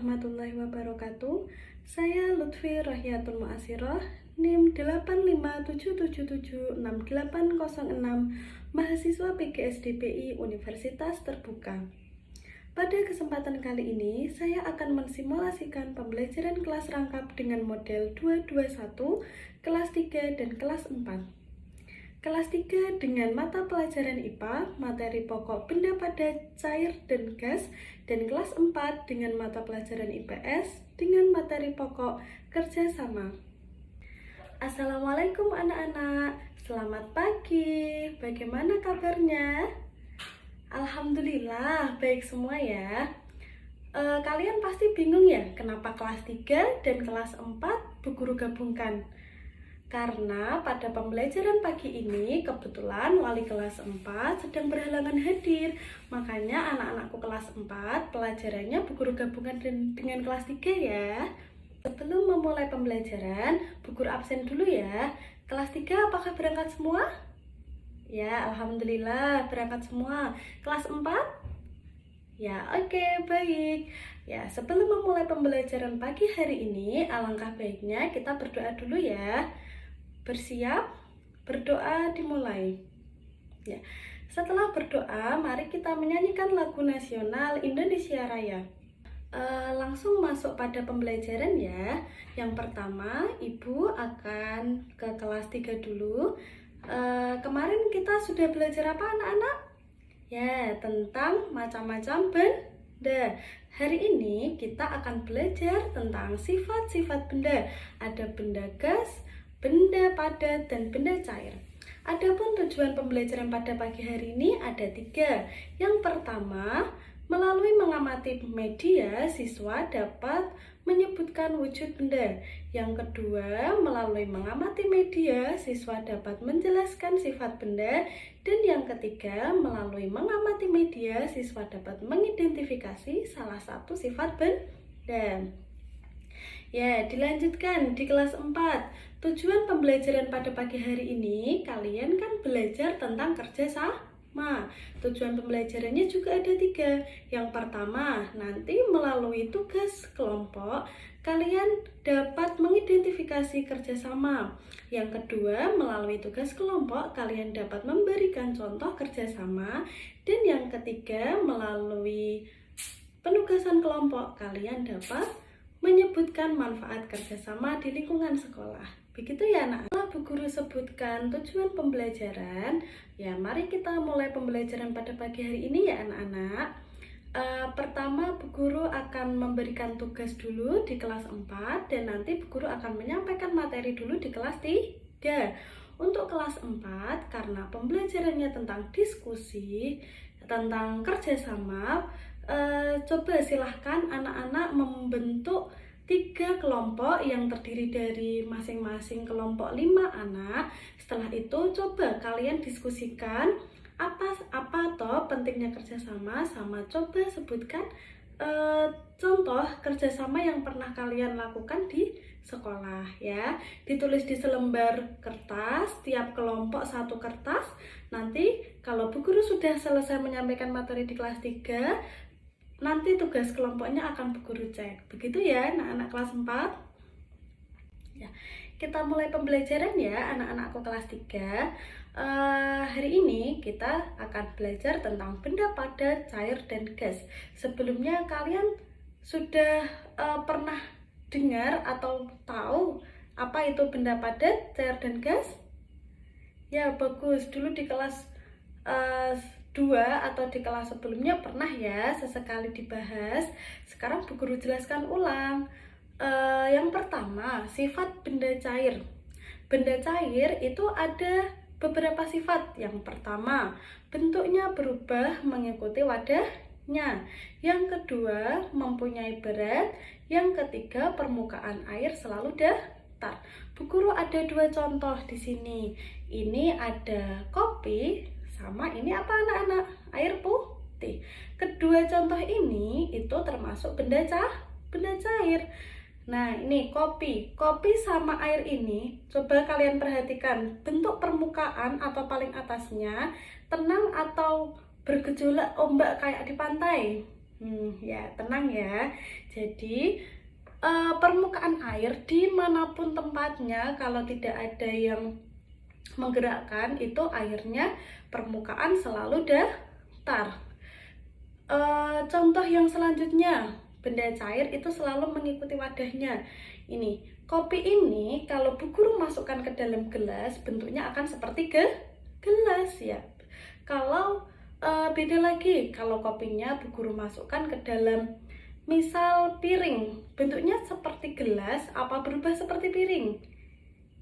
warahmatullahi wabarakatuh. Saya Lutfi Rohyatul Mu'asiroh, NIM 857776806, mahasiswa PGSDPI Universitas Terbuka. Pada kesempatan kali ini, saya akan mensimulasikan pembelajaran kelas rangkap dengan model 221, kelas 3 dan kelas 4. Kelas 3 dengan mata pelajaran IPA, materi pokok benda padat, cair, dan gas, dan kelas 4 dengan mata pelajaran IPS dengan materi pokok kerjasama. Assalamualaikum anak-anak, selamat pagi, bagaimana kabarnya? Alhamdulillah, baik semua ya. Kalian pasti bingung ya, kenapa kelas 3 dan kelas 4 Bu Guru gabungkan? Karena pada pembelajaran pagi ini kebetulan wali kelas 4 sedang berhalangan hadir. Makanya anak-anakku kelas 4 pelajarannya Bu Guru gabungkan dengan kelas 3 ya. Sebelum memulai pembelajaran, Bu Guru absen dulu ya. Kelas 3 apakah berangkat semua? Ya, alhamdulillah berangkat semua. Kelas 4? Ya, oke, baik. Ya, sebelum memulai pembelajaran pagi hari ini, alangkah baiknya kita berdoa dulu ya. Bersiap, berdoa dimulai. Ya. Setelah berdoa, mari kita menyanyikan lagu nasional Indonesia Raya. Langsung masuk pada pembelajaran ya. Yang pertama, Ibu akan ke kelas 3 dulu. Kemarin kita sudah belajar apa anak-anak? Ya, tentang macam-macam benda. Hari ini kita akan belajar tentang sifat-sifat benda. Ada benda gas, benda padat, dan benda cair. Adapun tujuan pembelajaran pada pagi hari ini ada 3. Yang pertama, melalui mengamati media, siswa dapat menyebutkan wujud benda. Yang kedua, melalui mengamati media, siswa dapat menjelaskan sifat benda. Dan yang ketiga, melalui mengamati media, siswa dapat mengidentifikasi salah satu sifat benda. Ya, dilanjutkan di kelas 4. Tujuan pembelajaran pada pagi hari ini, kalian kan belajar tentang kerjasama. Tujuan pembelajarannya juga ada 3. Yang pertama, nanti melalui tugas kelompok, kalian dapat mengidentifikasi kerjasama. Yang kedua, melalui tugas kelompok, kalian dapat memberikan contoh kerjasama. Dan yang ketiga, melalui penugasan kelompok, kalian dapat menyebutkan manfaat kerjasama di lingkungan sekolah. Begitu ya anak. Setelah Bu Guru sebutkan tujuan pembelajaran, ya mari kita mulai pembelajaran pada pagi hari ini ya anak-anak. Pertama Bu Guru akan memberikan tugas dulu di kelas 4 dan nanti Bu Guru akan menyampaikan materi dulu di kelas 3. Untuk kelas 4, karena pembelajarannya tentang diskusi, tentang kerjasama, coba silahkan anak-anak membentuk 3 kelompok yang terdiri dari masing-masing kelompok 5 anak. Setelah itu coba kalian diskusikan apa toh pentingnya kerjasama, sama coba sebutkan contoh kerjasama yang pernah kalian lakukan di sekolah ya. Ditulis di selembar kertas, tiap kelompok 1 kertas. Nanti kalau Bu Guru sudah selesai menyampaikan materi di kelas 3, nanti tugas kelompoknya akan Bu Guru cek. Begitu ya anak-anak kelas 4. Ya, kita mulai pembelajaran ya anak-anakku kelas 3. Hari ini kita akan belajar tentang benda padat, cair, dan gas. Sebelumnya kalian sudah pernah dengar atau tahu apa itu benda padat, cair, dan gas? Ya, bagus. Dulu di kelas 2 atau di kelas sebelumnya pernah ya sesekali dibahas. Sekarang Bu Guru jelaskan ulang. Yang pertama, sifat benda cair. Benda cair itu ada beberapa sifat. Yang pertama, bentuknya berubah mengikuti wadahnya. Yang kedua, mempunyai berat. Yang ketiga, permukaan air selalu datar. Bu Guru ada 2 contoh di sini. Ini ada kopi, sama ini apa anak-anak? Air putih. Kedua contoh ini itu termasuk benda cair. Nah, ini kopi sama air ini, coba kalian perhatikan bentuk permukaan atau paling atasnya tenang atau bergejolak ombak kayak di pantai. Ya, tenang ya. Jadi, permukaan air dimanapun tempatnya, kalau tidak ada yang menggerakkan, itu airnya permukaan selalu datar. Contoh yang selanjutnya, benda cair itu selalu mengikuti wadahnya. Ini, kopi ini kalau Bu Guru masukkan ke dalam gelas, bentuknya akan seperti gelas ya. Kalau beda lagi, kalau kopinya Bu Guru masukkan ke dalam misal piring, bentuknya seperti gelas, apa berubah seperti piring?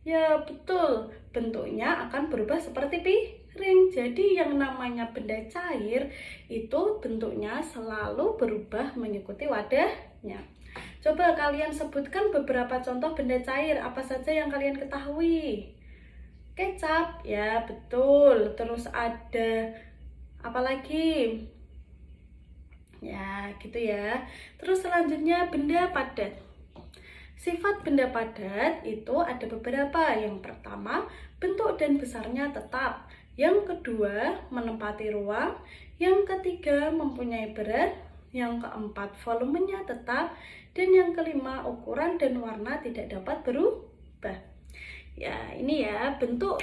Ya betul, bentuknya akan berubah seperti piring. Jadi yang namanya benda cair itu bentuknya selalu berubah mengikuti wadahnya. Coba kalian sebutkan beberapa contoh benda cair, apa saja yang kalian ketahui? Kecap, ya betul. Terus ada apa lagi? Ya gitu ya. Terus selanjutnya benda padat. Sifat benda padat itu ada beberapa. Yang pertama, bentuk dan besarnya tetap. Yang kedua, menempati ruang. Yang ketiga, mempunyai berat. Yang keempat, volumenya tetap. Dan yang kelima, ukuran dan warna tidak dapat berubah. Ya, ini ya, bentuk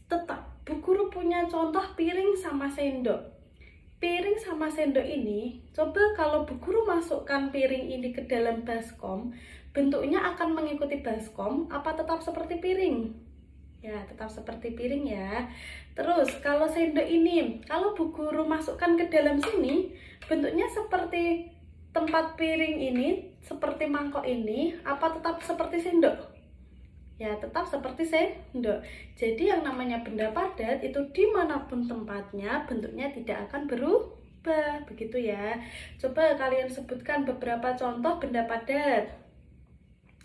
tetap. Bu Guru punya contoh piring sama sendok. Piring sama sendok ini, coba kalau Bu Guru masukkan piring ini ke dalam baskom, bentuknya akan mengikuti baskom, apa tetap seperti piring? Ya, tetap seperti piring ya. Terus, kalau sendok ini, kalau Bu Guru masukkan ke dalam sini, bentuknya seperti tempat piring ini, seperti mangkok ini, apa tetap seperti sendok? Ya, tetap seperti sendok. Jadi yang namanya benda padat itu dimanapun tempatnya bentuknya tidak akan berubah. Begitu ya. Coba kalian sebutkan beberapa contoh benda padat.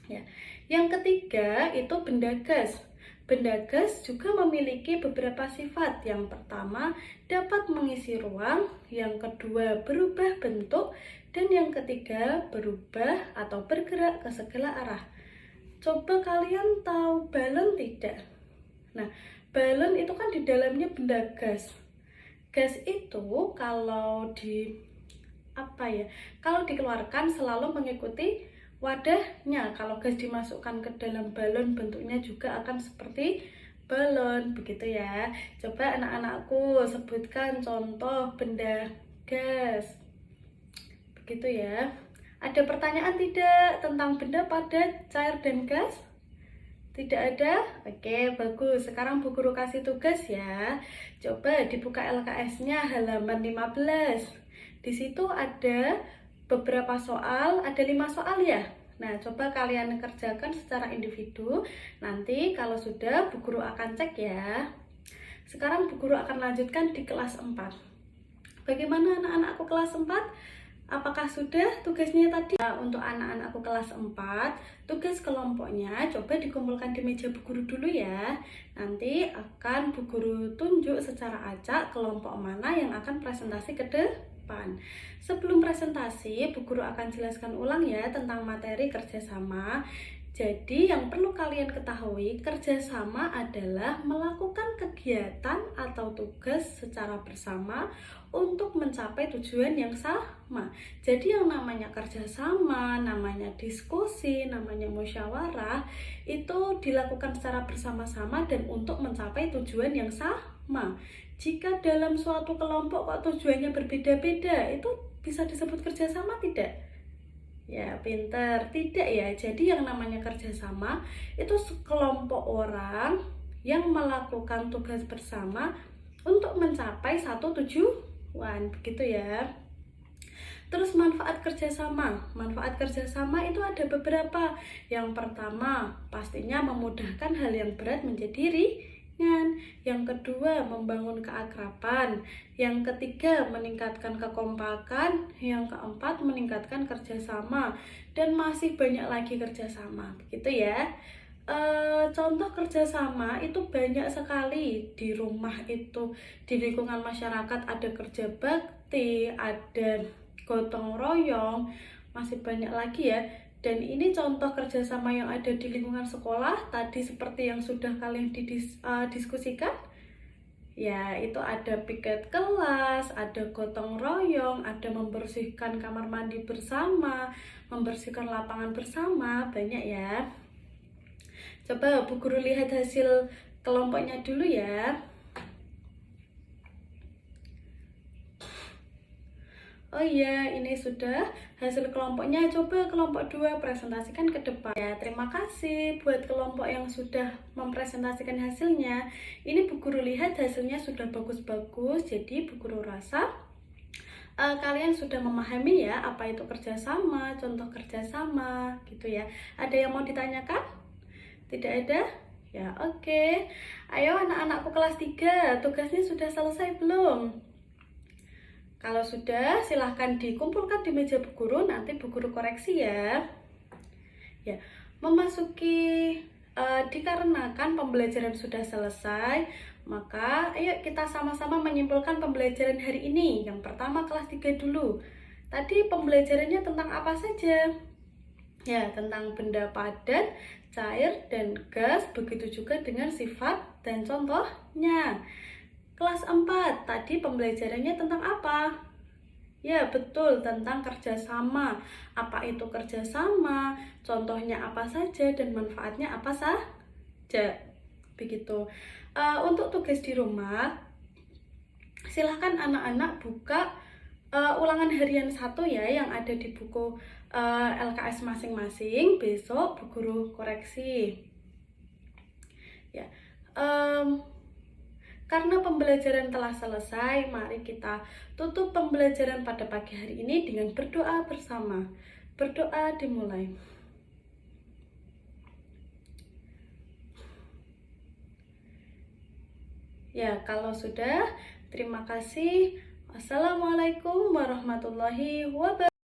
Ya. Yang ketiga itu benda gas. Benda gas juga memiliki beberapa sifat. Yang pertama dapat mengisi ruang, yang kedua berubah bentuk, dan yang ketiga berubah atau bergerak ke segala arah. Coba kalian tahu balon tidak? Nah, balon itu kan di dalamnya benda gas. Gas itu kalau kalau dikeluarkan selalu mengikuti wadahnya. Kalau gas dimasukkan ke dalam balon, bentuknya juga akan seperti balon, begitu ya. Coba anak-anakku sebutkan contoh benda gas. Begitu ya. Ada pertanyaan tidak tentang benda padat, cair, dan gas? Tidak ada? Oke, bagus. Sekarang Bu Guru kasih tugas ya. Coba dibuka LKS-nya halaman 15. Di situ ada beberapa soal, ada 5 soal ya. Nah, coba kalian kerjakan secara individu. Nanti kalau sudah, Bu Guru akan cek ya. Sekarang Bu Guru akan lanjutkan di kelas 4. Bagaimana anak-anakku kelas 4? Apakah sudah tugasnya tadi? Nah, untuk anak-anakku kelas 4, tugas kelompoknya coba dikumpulkan di meja Bu Guru dulu ya. Nanti akan Bu Guru tunjuk secara acak kelompok mana yang akan presentasi ke depan. Sebelum presentasi, Bu Guru akan jelaskan ulang ya tentang materi kerjasama. Jadi yang perlu kalian ketahui, kerjasama adalah melakukan kegiatan atau tugas secara bersama untuk mencapai tujuan yang sama. Jadi yang namanya kerjasama, namanya diskusi, namanya musyawarah, itu dilakukan secara bersama-sama dan untuk mencapai tujuan yang sama. Jika dalam suatu kelompok kok tujuannya berbeda-beda, itu bisa disebut kerjasama tidak? Ya, pinter. Tidak ya. Jadi yang namanya kerjasama itu sekelompok orang yang melakukan tugas bersama untuk mencapai satu tujuan. Begitu ya. Terus manfaat kerjasama. Manfaat kerjasama itu ada beberapa. Yang pertama, pastinya memudahkan hal yang berat menjadi ringan. Yang kedua, membangun keakraban. Yang ketiga, meningkatkan kekompakan. Yang keempat, meningkatkan kerjasama. Dan masih banyak lagi kerjasama, begitu ya. Contoh kerjasama itu banyak sekali di rumah itu, di lingkungan masyarakat ada kerja bakti, ada gotong royong, masih banyak lagi ya. Dan ini contoh kerjasama yang ada di lingkungan sekolah tadi seperti yang sudah kalian diskusikan Ya, itu ada piket kelas, ada gotong royong, ada membersihkan kamar mandi bersama, membersihkan lapangan bersama, banyak ya. Coba Bu Guru lihat hasil kelompoknya dulu ya. Oh iya, ini sudah hasil kelompoknya. Coba kelompok 2 presentasikan ke depan. Ya, terima kasih buat kelompok yang sudah mempresentasikan hasilnya. Ini Bu Guru lihat hasilnya sudah bagus-bagus. Jadi Bu Guru rasa kalian sudah memahami ya apa itu kerjasama, contoh kerjasama gitu ya. Ada yang mau ditanyakan? Tidak ada? Ya, oke. Ayo anak-anakku kelas 3, tugasnya sudah selesai belum? Kalau sudah, silahkan dikumpulkan di meja Bu Guru, nanti Bu Guru koreksi ya. Ya, memasuki dikarenakan pembelajaran sudah selesai, maka ayo kita sama-sama menyimpulkan pembelajaran hari ini. Yang pertama kelas 3 dulu. Tadi pembelajarannya tentang apa saja? Ya, tentang benda padat, cair, dan gas, begitu juga dengan sifat dan contohnya. Kelas 4, tadi pembelajarannya tentang apa? Ya, betul, tentang kerjasama. Apa itu kerjasama? Contohnya apa saja dan manfaatnya apa saja? Begitu. Untuk tugas di rumah, silahkan anak-anak buka ulangan harian 1 ya, yang ada di buku LKS masing-masing. Besok Bu Guru koreksi. Ya. Karena pembelajaran telah selesai, mari kita tutup pembelajaran pada pagi hari ini dengan berdoa bersama. Berdoa dimulai. Ya, kalau sudah, terima kasih. Wassalamualaikum warahmatullahi wabarakatuh.